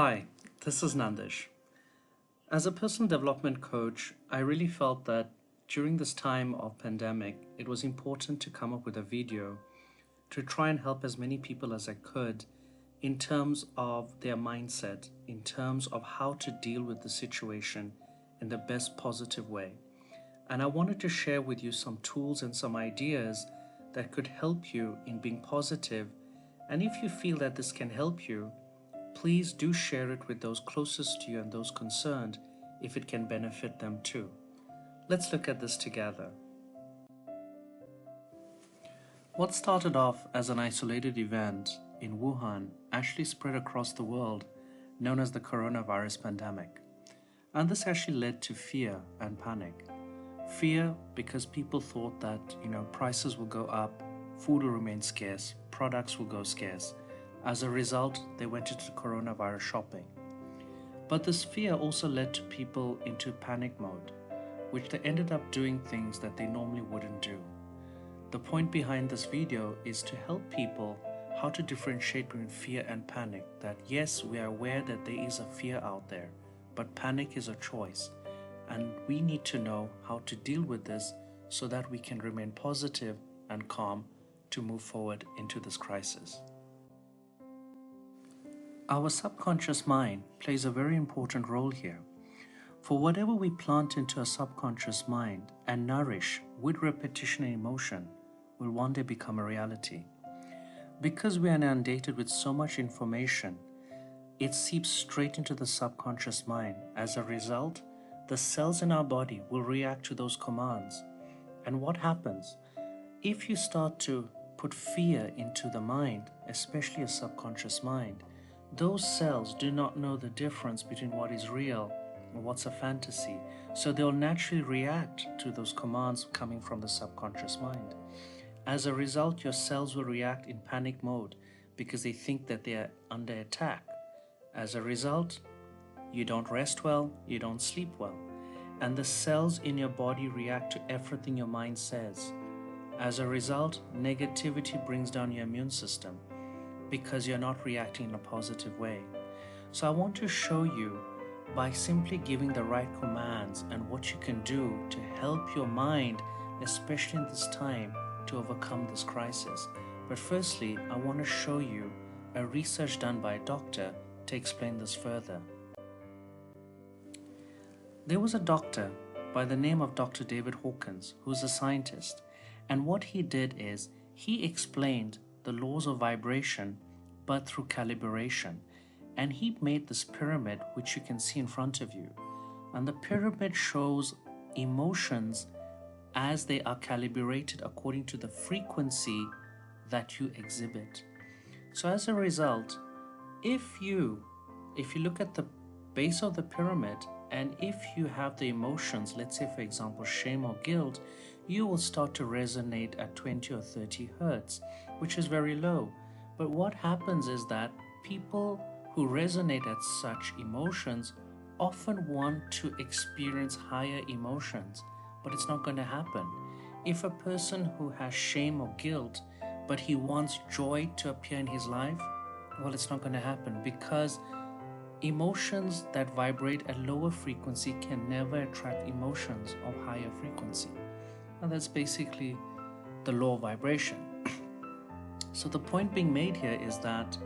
Hi, this is Nandish. As a personal development coach, I really felt that during this time of pandemic, it was important to come up with a video to try and help as many people as I could in terms of their mindset, in terms of how to deal with the situation in the best positive way. And I wanted to share with you some tools and some ideas that could help you in being positive. And if you feel that this can help you, please do share it with those closest to you and those concerned if it can benefit them too. Let's look at this together. What started off as an isolated event in Wuhan actually spread across the world, known as the coronavirus pandemic. And this actually led to fear and panic. Fear because people thought that, prices will go up, food will remain scarce, products will go scarce. As a result, they went into coronavirus shopping. But this fear also led to people into panic mode, which they ended up doing things that they normally wouldn't do. The point behind this video is to help people how to differentiate between fear and panic. That yes, we are aware that there is a fear out there, but panic is a choice. And we need to know how to deal with this so that we can remain positive and calm to move forward into this crisis. Our subconscious mind plays a very important role here. For whatever we plant into a subconscious mind and nourish with repetition and emotion will one day become a reality. Because we are inundated with so much information, it seeps straight into the subconscious mind. As a result, the cells in our body will react to those commands. And what happens? If you start to put fear into the mind, especially a subconscious mind, those cells do not know the difference between what is real and what's a fantasy. So they'll naturally react to those commands coming from the subconscious mind. As a result, your cells will react in panic mode because they think that they are under attack. As a result, you don't rest well, you don't sleep well. And the cells in your body react to everything your mind says. As a result, negativity brings down your immune system, because you're not reacting in a positive way. So I want to show you by simply giving the right commands and what you can do to help your mind, especially in this time, to overcome this crisis. But firstly, I want to show you a research done by a doctor to explain this further. There was a doctor by the name of Dr. David Hawkins, who's a scientist, and what he did is he explained the laws of vibration, but through calibration. And he made this pyramid, which you can see in front of you. And the pyramid shows emotions as they are calibrated according to the frequency that you exhibit. So as a result, if you look at the base of the pyramid, and if you have the emotions, let's say for example shame or guilt, you will start to resonate at 20 or 30 hertz, which is very low. But what happens is that people who resonate at such emotions often want to experience higher emotions, but it's not going to happen. If a person who has shame or guilt, but he wants joy to appear in his life, well, it's not going to happen, because emotions that vibrate at lower frequency can never attract emotions of higher frequency. And that's basically the law of vibration. So the point being made here is that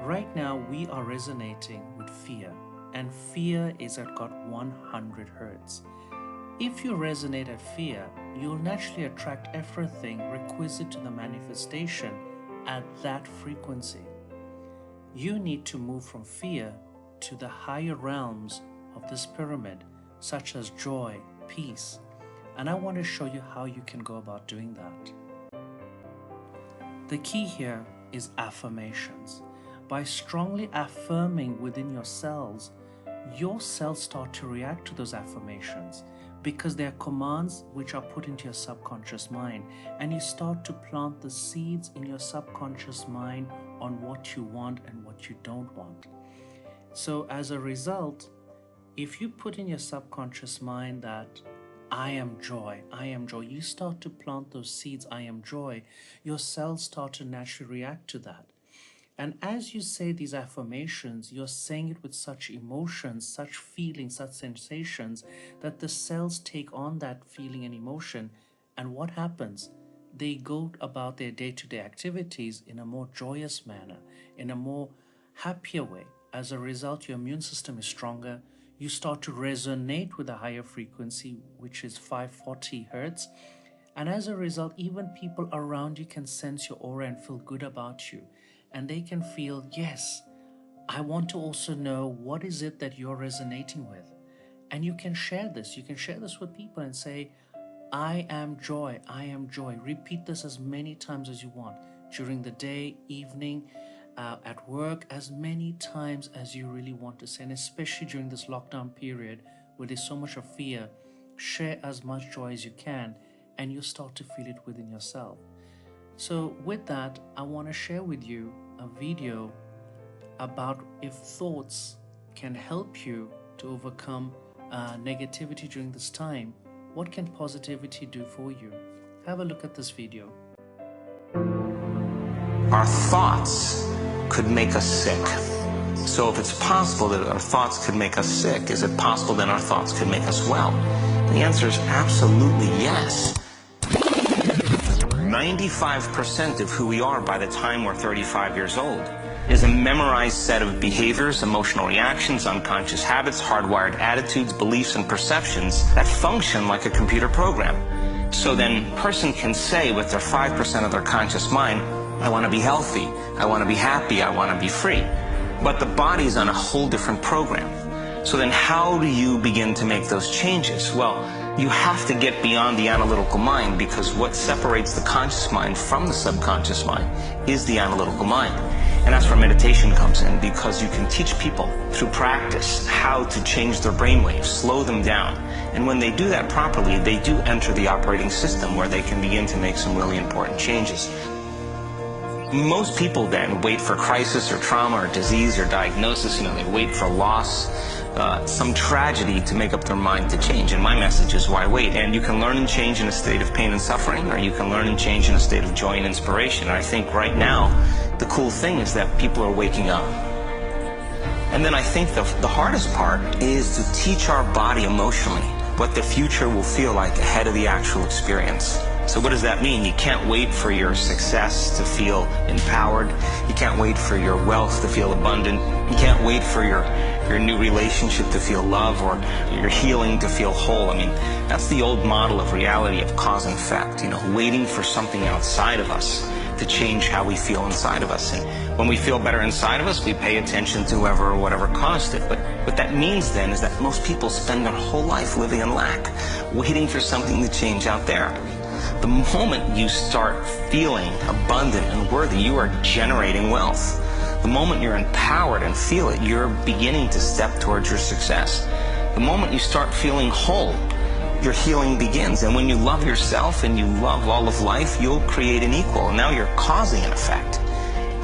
right now we are resonating with fear, and fear is at got 100 hertz. If you resonate at fear, you'll naturally attract everything requisite to the manifestation at that frequency. You need to move from fear to the higher realms of this pyramid, such as joy, peace, and I want to show you how you can go about doing that. The key here is affirmations. By strongly affirming within your cells start to react to those affirmations because they are commands which are put into your subconscious mind, and you start to plant the seeds in your subconscious mind on what you want and what you don't want. So as a result, if you put in your subconscious mind that I am joy, you start to plant those seeds, I am joy, your cells start to naturally react to that. And as you say these affirmations, you're saying it with such emotions, such feelings, such sensations, that the cells take on that feeling and emotion. And what happens? They go about their day-to-day activities in a more joyous manner, in a more happier way. As a result, your immune system is stronger. You start to resonate with a higher frequency, which is 540 hertz. And as a result, even people around you can sense your aura and feel good about you. And they can feel, yes, I want to also know what is it that you're resonating with. And you can share this. You can share this with people and say, I am joy. I am joy. Repeat this as many times as you want during the day, evening, at work, as many times as you really want to say. And especially during this lockdown period where there's so much of fear, share as much joy as you can, and you start to feel it within yourself. So with that, I want to share with you a video about if thoughts can help you to overcome negativity during this time. What can positivity do for you? Have a look at this video. Our thoughts could make us sick. So if it's possible that our thoughts could make us sick, is it possible that our thoughts could make us well? And the answer is absolutely yes. 95% of who we are by the time we're 35 years old is a memorized set of behaviors, emotional reactions, unconscious habits, hardwired attitudes, beliefs, and perceptions that function like a computer program. So then a person can say with their 5% of their conscious mind, I want to be healthy, I want to be happy, I want to be free. But the body's on a whole different program. So then how do you begin to make those changes? Well, you have to get beyond the analytical mind, because what separates the conscious mind from the subconscious mind is the analytical mind. And that's where meditation comes in, because you can teach people through practice how to change their brainwaves, slow them down. And when they do that properly, they do enter the operating system where they can begin to make some really important changes. Most people then wait for crisis or trauma or disease or diagnosis. They wait for loss, some tragedy to make up their mind to change. And my message is, why wait? And you can learn and change in a state of pain and suffering, or you can learn and change in a state of joy and inspiration. And I think right now, the cool thing is that people are waking up. And then I think the hardest part is to teach our body emotionally what the future will feel like ahead of the actual experience. So what does that mean? You can't wait for your success to feel empowered. You can't wait for your wealth to feel abundant. You can't wait for your new relationship to feel love, or your healing to feel whole. I mean, that's the old model of reality, of cause and effect, waiting for something outside of us to change how we feel inside of us. And when we feel better inside of us, we pay attention to whoever or whatever caused it. But what that means then is that most people spend their whole life living in lack, waiting for something to change out there. The moment you start feeling abundant and worthy, you are generating wealth. The moment you're empowered and feel it, you're beginning to step towards your success. The moment you start feeling whole, your healing begins. And when you love yourself and you love all of life, you'll create an equal. And now you're causing an effect.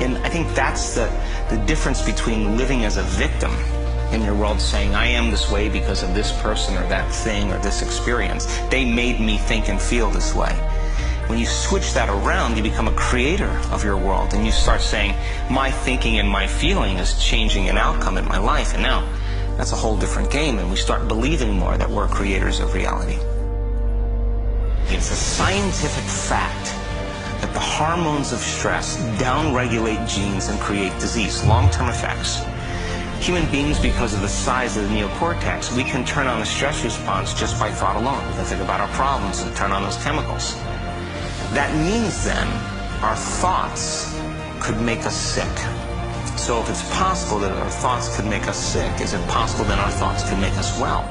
And I think that's the difference between living as a victim in your world, saying, I am this way because of this person or that thing or this experience. They made me think and feel this way. When you switch that around, you become a creator of your world, and you start saying, my thinking and my feeling is changing an outcome in my life. And now that's a whole different game, and we start believing more that we're creators of reality. It's a scientific fact that the hormones of stress downregulate genes and create disease, long-term effects. Human beings, because of the size of the neocortex, we can turn on the stress response just by thought alone. We can think about our problems and turn on those chemicals. That means then our thoughts could make us sick. So if it's possible that our thoughts could make us sick, is it possible that our thoughts could make us well?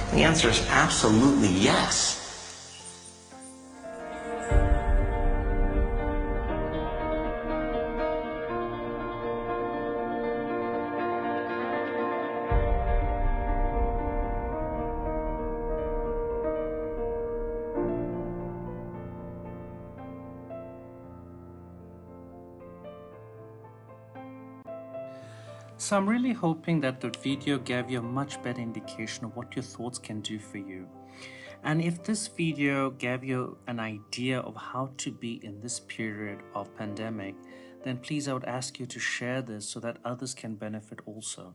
And the answer is absolutely yes. So I'm really hoping that the video gave you a much better indication of what your thoughts can do for you. And if this video gave you an idea of how to be in this period of pandemic, then please I would ask you to share this so that others can benefit also.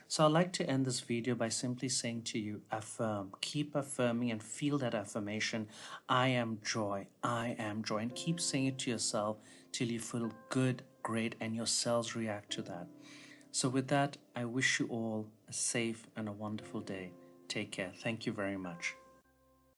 So I'd like to end this video by simply saying to you, affirm, keep affirming and feel that affirmation. I am joy, I am joy, and keep saying it to yourself till you feel good, great, and your cells react to that. So with that, I wish you all a safe and a wonderful day. Take care. Thank you very much.